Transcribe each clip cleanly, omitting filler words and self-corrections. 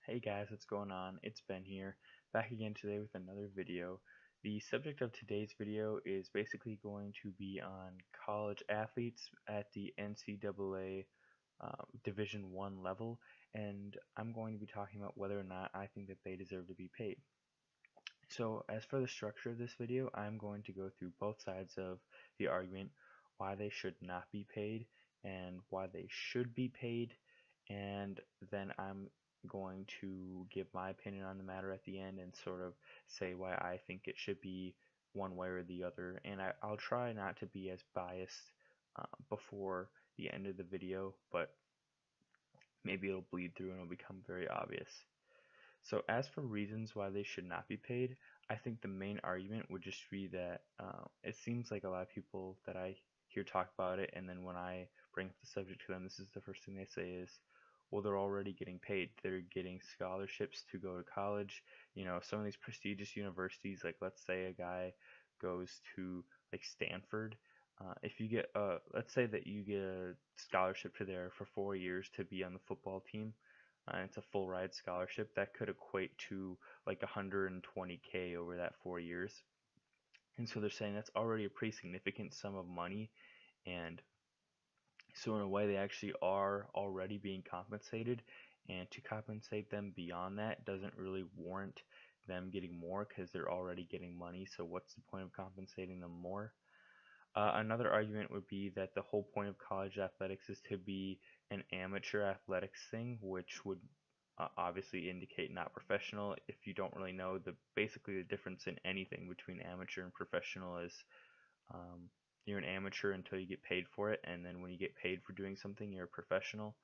Hey guys, what's going on? It's Ben here, back again today with another video. The subject of today's video is basically going to be on college athletes at the NCAA Division I level, and I'm going to be talking about whether or not I think that they deserve to be paid. So as for the structure of this video, I'm going to go through both sides of the argument, why they should not be paid and why they should be paid, and then I'm going to give my opinion on the matter at the end and sort of say why I think it should be one way or the other, and I'll try not to be as biased before the end of the video, but maybe it'll bleed through and it'll become very obvious. So as for reasons why they should not be paid, I think the main argument would just be that it seems like a lot of people that I hear talk about it, and then when I bring up the subject to them, this is the first thing they say is, well, they're already getting paid. They're getting scholarships to go to college. You know, some of these prestigious universities, like let's say a guy goes to like Stanford. If you get let's say that you get a scholarship to there for 4 years to be on the football team, and it's a full ride scholarship, that could equate to like 120K over that 4 years. And so they're saying that's already a pretty significant sum of money, and so in a way they actually are already being compensated, and to compensate them beyond that doesn't really warrant them getting more because they're already getting money. So what's the point of compensating them more? Another argument would be that the whole point of college athletics is to be an amateur athletics thing, which would obviously indicate not professional. If you don't really know, basically the difference in anything between amateur and professional is um, you're an amateur until you get paid for it, and then when you get paid for doing something, you're a professional.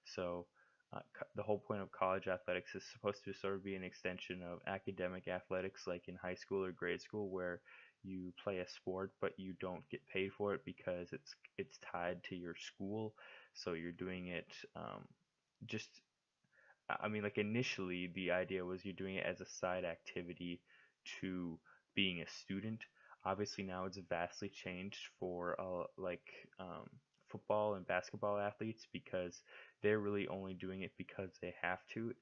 So the whole point of college athletics is supposed to sort of be an extension of academic athletics, like in high school or grade school, where you play a sport but you don't get paid for it because it's tied to your school. So you're doing it just I mean, like initially the idea was you're doing it as a side activity to being a student. Obviously now it's vastly changed for football and basketball athletes because they're really only doing it because they have to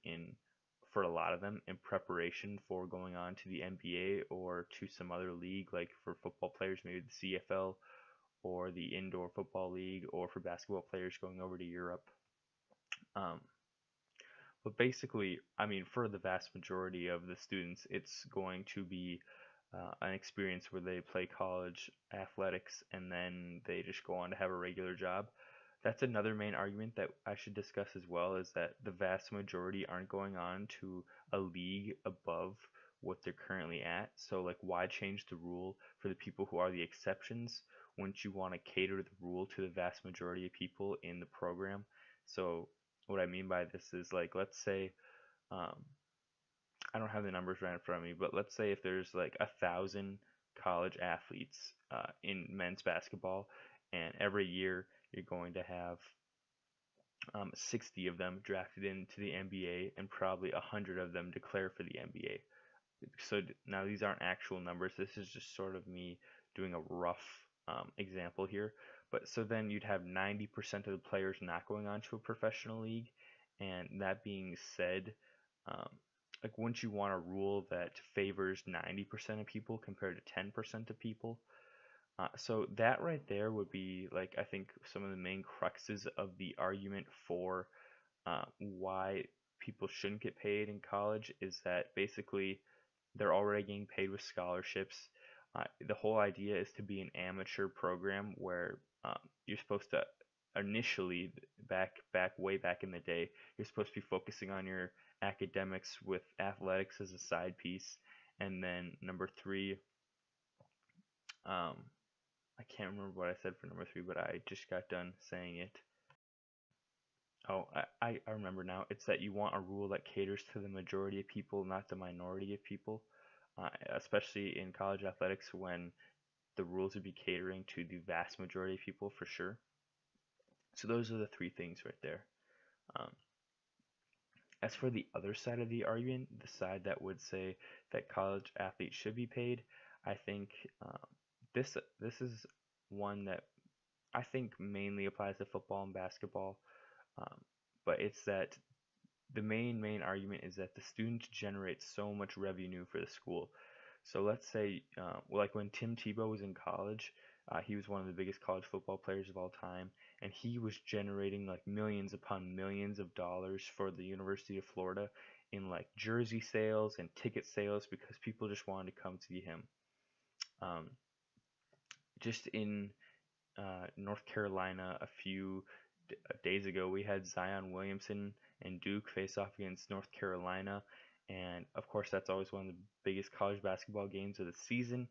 for a lot of them in preparation for going on to the NBA or to some other league, like for football players maybe the CFL or the indoor football league, or for basketball players going over to Europe. Um, but basically, I mean, for the vast majority of the students, it's going to be an experience where they play college athletics and then they just go on to have a regular job. That's another main argument that I should discuss as well, is that the vast majority aren't going on to a league above what they're currently at. So, like, why change the rule for the people who are the exceptions? Wouldn't you want to cater the rule to the vast majority of people in the program? So, what I mean by this is, like, let's say um, I don't have the numbers right in front of me, but let's say if there's like 1,000 college athletes in men's basketball, and every year you're going to have 60 of them drafted into the NBA, and probably 100 of them declare for the NBA. So now these aren't actual numbers. This is just sort of me doing a rough example here. But so then you'd have 90% of the players not going on to a professional league. And that being said, um, like wouldn't you want a rule that favors 90% of people compared to 10% of people? So that right there would be like I think some of the main cruxes of the argument for why people shouldn't get paid in college, is that basically they're already getting paid with scholarships. The whole idea is to be an amateur program where you're supposed to initially back way back in the day, you're supposed to be focusing on your academics with athletics as a side piece, and then number three, um, I can't remember what I said for number three, but I just got done saying it. Oh, I remember now. It's that you want a rule that caters to the majority of people, not the minority of people, especially in college athletics when the rules would be catering to the vast majority of people for sure. So those are the three things right there. Um, as for the other side of the argument, the side that would say that college athletes should be paid, I think this is one that I think mainly applies to football and basketball. Um, but it's that the main argument is that the students generate so much revenue for the school. So let's say, like when Tim Tebow was in college, he was one of the biggest college football players of all time, and he was generating like millions upon millions of dollars for the University of Florida in like jersey sales and ticket sales because people just wanted to come see him. Um, just in North Carolina a few days ago, we had Zion Williamson and Duke face off against North Carolina. And of course, that's always one of the biggest college basketball games of the season.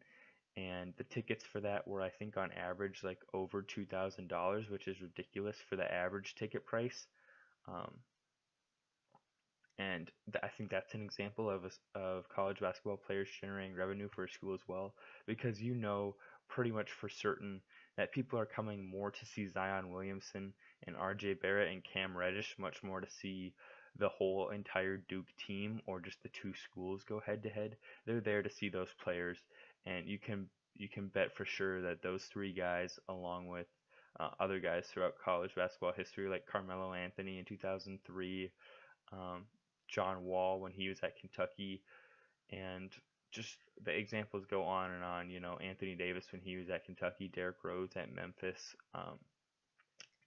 And the tickets for that were, I think, on average, like over $2,000, which is ridiculous for the average ticket price. Um, and I think that's an example of college basketball players generating revenue for a school as well, because you know pretty much for certain that people are coming more to see Zion Williamson and RJ Barrett and Cam Reddish, much more to see the whole entire Duke team or just the two schools go head to head. They're there to see those players, and you can bet for sure that those three guys, along with other guys throughout college basketball history, like Carmelo Anthony in 2003, um, John Wall when he was at Kentucky, and just the examples go on and on. You know, Anthony Davis when he was at Kentucky, Derrick Rose at Memphis.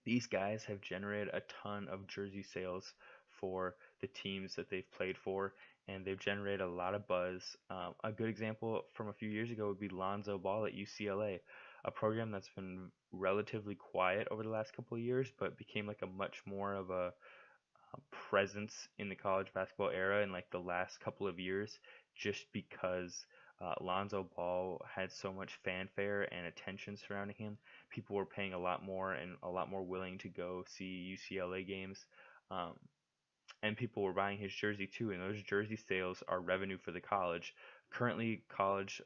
These guys have generated a ton of jersey sales for the teams that they've played for, and they've generated a lot of buzz. A good example from a few years ago would be Lonzo Ball at UCLA, a program that's been relatively quiet over the last couple of years, but became like a much more of a presence in the college basketball era in like the last couple of years just because Lonzo Ball had so much fanfare and attention surrounding him. People were paying a lot more and a lot more willing to go see UCLA games. Um, and people were buying his jersey too, and those jersey sales are revenue for the college. Currently, college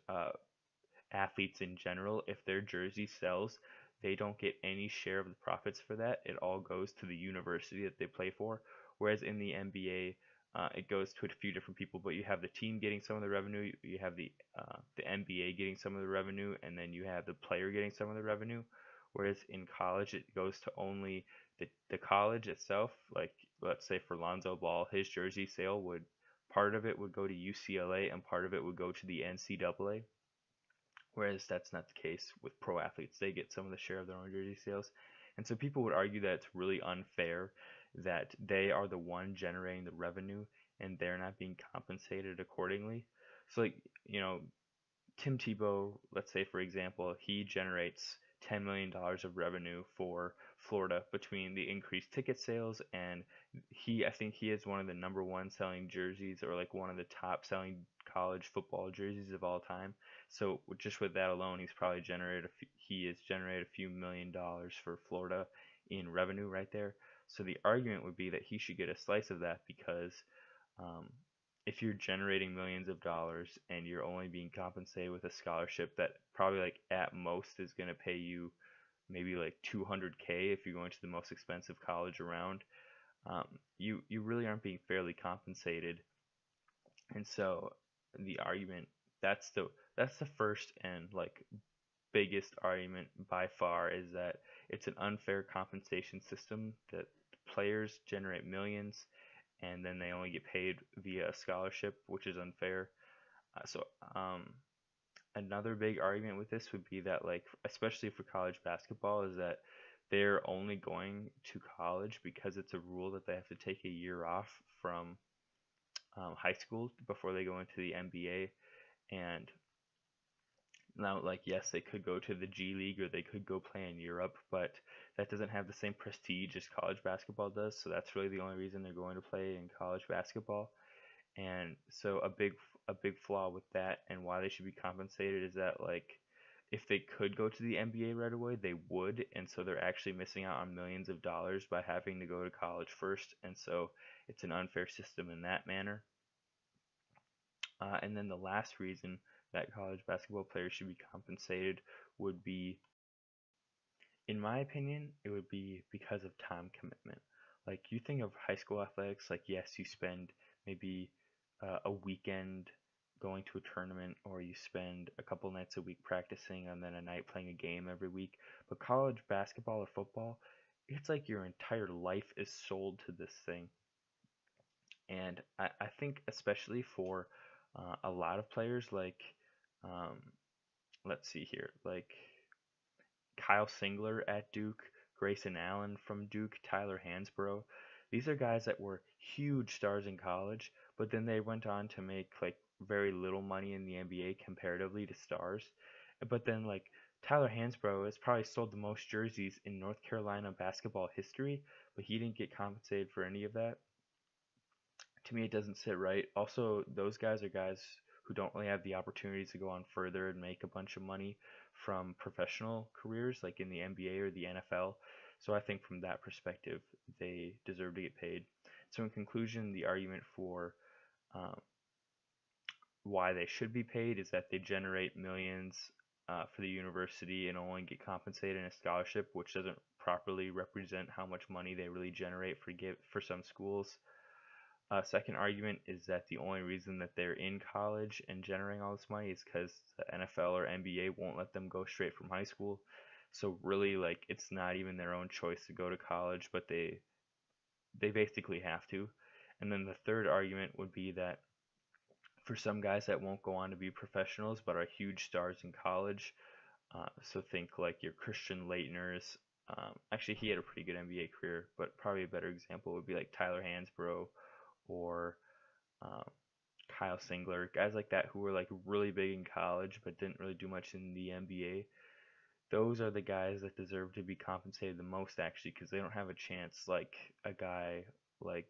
athletes in general, if their jersey sells, they don't get any share of the profits for that. It all goes to the university that they play for. Whereas in the NBA, it goes to a few different people, but you have the team getting some of the revenue, you have the NBA getting some of the revenue, and then you have the player getting some of the revenue. Whereas in college, it goes to only the college itself. Like let's say for Lonzo Ball, his jersey sale would part of it would go to UCLA and part of it would go to the NCAA, whereas that's not the case with pro athletes. They get some of the share of their own jersey sales. And so people would argue that it's really unfair that they are the one generating the revenue and they're not being compensated accordingly. So like, you know, Tim Tebow, let's say for example, he generates $10 million of revenue for Florida between the increased ticket sales and I think he is one of the number one selling jerseys or like one of the top selling college football jerseys of all time. So just with that alone, he has generated a few $1 million for Florida in revenue right there. So the argument would be that he should get a slice of that because um, if you're generating millions of dollars and you're only being compensated with a scholarship that probably like at most is going to pay you maybe like 200K if you're going to the most expensive college around, you really aren't being fairly compensated. And so the argument that's the first and like biggest argument by far is that it's an unfair compensation system that players generate millions and then they only get paid via a scholarship, which is unfair. So another big argument with this would be that like especially for college basketball is that they're only going to college because it's a rule that they have to take a year off from high school before they go into the NBA. And now, like, yes, they could go to the G League or they could go play in Europe, but that doesn't have the same prestige as college basketball does. So that's really the only reason they're going to play in college basketball. And so a big flaw with that and why they should be compensated is that like if they could go to the NBA right away, they would, and so they're actually missing out on millions of dollars by having to go to college first, and so it's an unfair system in that manner. And then the last reason that college basketball players should be compensated would be, in my opinion, it would be because of time commitment. Like you think of high school athletics, like yes, you spend maybe a weekend going to a tournament, or you spend a couple nights a week practicing and then a night playing a game every week. But college basketball or football, it's like your entire life is sold to this thing. And I think especially for a lot of players like um, let's see here, like Kyle Singler at Duke, Grayson Allen from Duke, Tyler Hansbrough. These are guys that were huge stars in college, but then they went on to make like very little money in the NBA comparatively to stars. But then like Tyler Hansbrough has probably sold the most jerseys in North Carolina basketball history, but he didn't get compensated for any of that. To me, it doesn't sit right. Also, those guys are guys who don't really have the opportunities to go on further and make a bunch of money from professional careers like in the NBA or the NFL. So I think from that perspective, they deserve to get paid. So in conclusion, the argument for um, why they should be paid is that they generate millions for the university and only get compensated in a scholarship, which doesn't properly represent how much money they really generate for some schools. Second argument is that the only reason that they're in college and generating all this money is because the NFL or NBA won't let them go straight from high school. So really, like, it's not even their own choice to go to college, but they basically have to. And then the third argument would be that for some guys that won't go on to be professionals but are huge stars in college, so think like your Christian Leitners. Actually, he had a pretty good NBA career, but probably a better example would be like Tyler Hansbrough or um, Kyle Singler, guys like that who were like really big in college but didn't really do much in the NBA. Those are the guys that deserve to be compensated the most, actually, because they don't have a chance like a guy like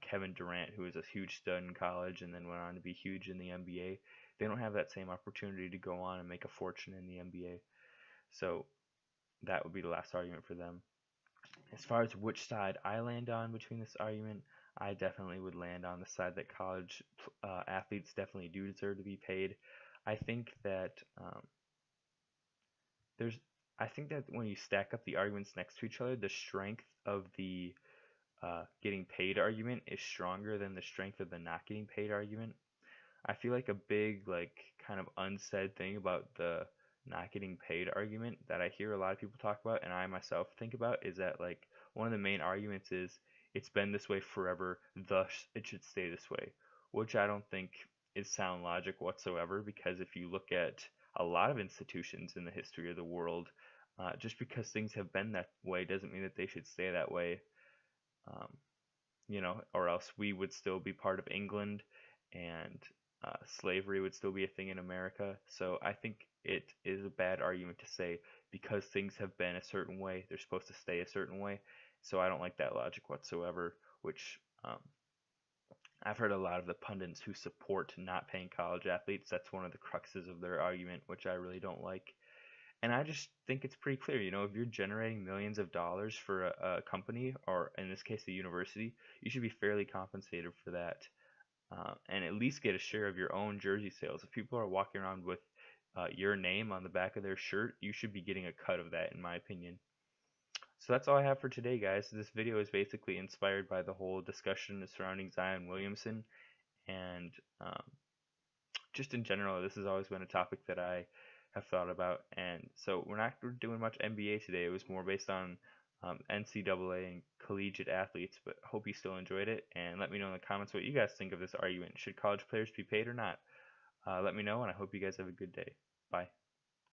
Kevin Durant, who was a huge stud in college and then went on to be huge in the NBA. They don't have that same opportunity to go on and make a fortune in the NBA. So that would be the last argument for them. As far as which side I land on between this argument, I definitely would land on the side that college athletes definitely do deserve to be paid. I think that there's, I think that when you stack up the arguments next to each other, the strength of the getting paid argument is stronger than the strength of the not getting paid argument. I feel like a big like kind of unsaid thing about the not getting paid argument that I hear a lot of people talk about and I myself think about is that like one of the main arguments is it's been this way forever, thus it should stay this way, which I don't think is sound logic whatsoever because if you look at a lot of institutions in the history of the world, just because things have been that way doesn't mean that they should stay that way. Um, or else we would still be part of England and slavery would still be a thing in America. So I think it is a bad argument to say because things have been a certain way, they're supposed to stay a certain way. So I don't like that logic whatsoever, which I've heard a lot of the pundits who support not paying college athletes, that's one of the cruxes of their argument, which I really don't like. And I just think it's pretty clear, if you're generating millions of dollars for a company, or in this case, a university, you should be fairly compensated for that, and at least get a share of your own jersey sales. If people are walking around with your name on the back of their shirt, you should be getting a cut of that, in my opinion. So that's all I have for today, guys. This video is basically inspired by the whole discussion surrounding Zion Williamson, and just in general, this has always been a topic that I have thought about. And so we're not doing much NBA today. It was more based on NCAA and collegiate athletes, but hope you still enjoyed it. And let me know in the comments what you guys think of this argument. Should college players be paid or not? Let me know, and I hope you guys have a good day. Bye.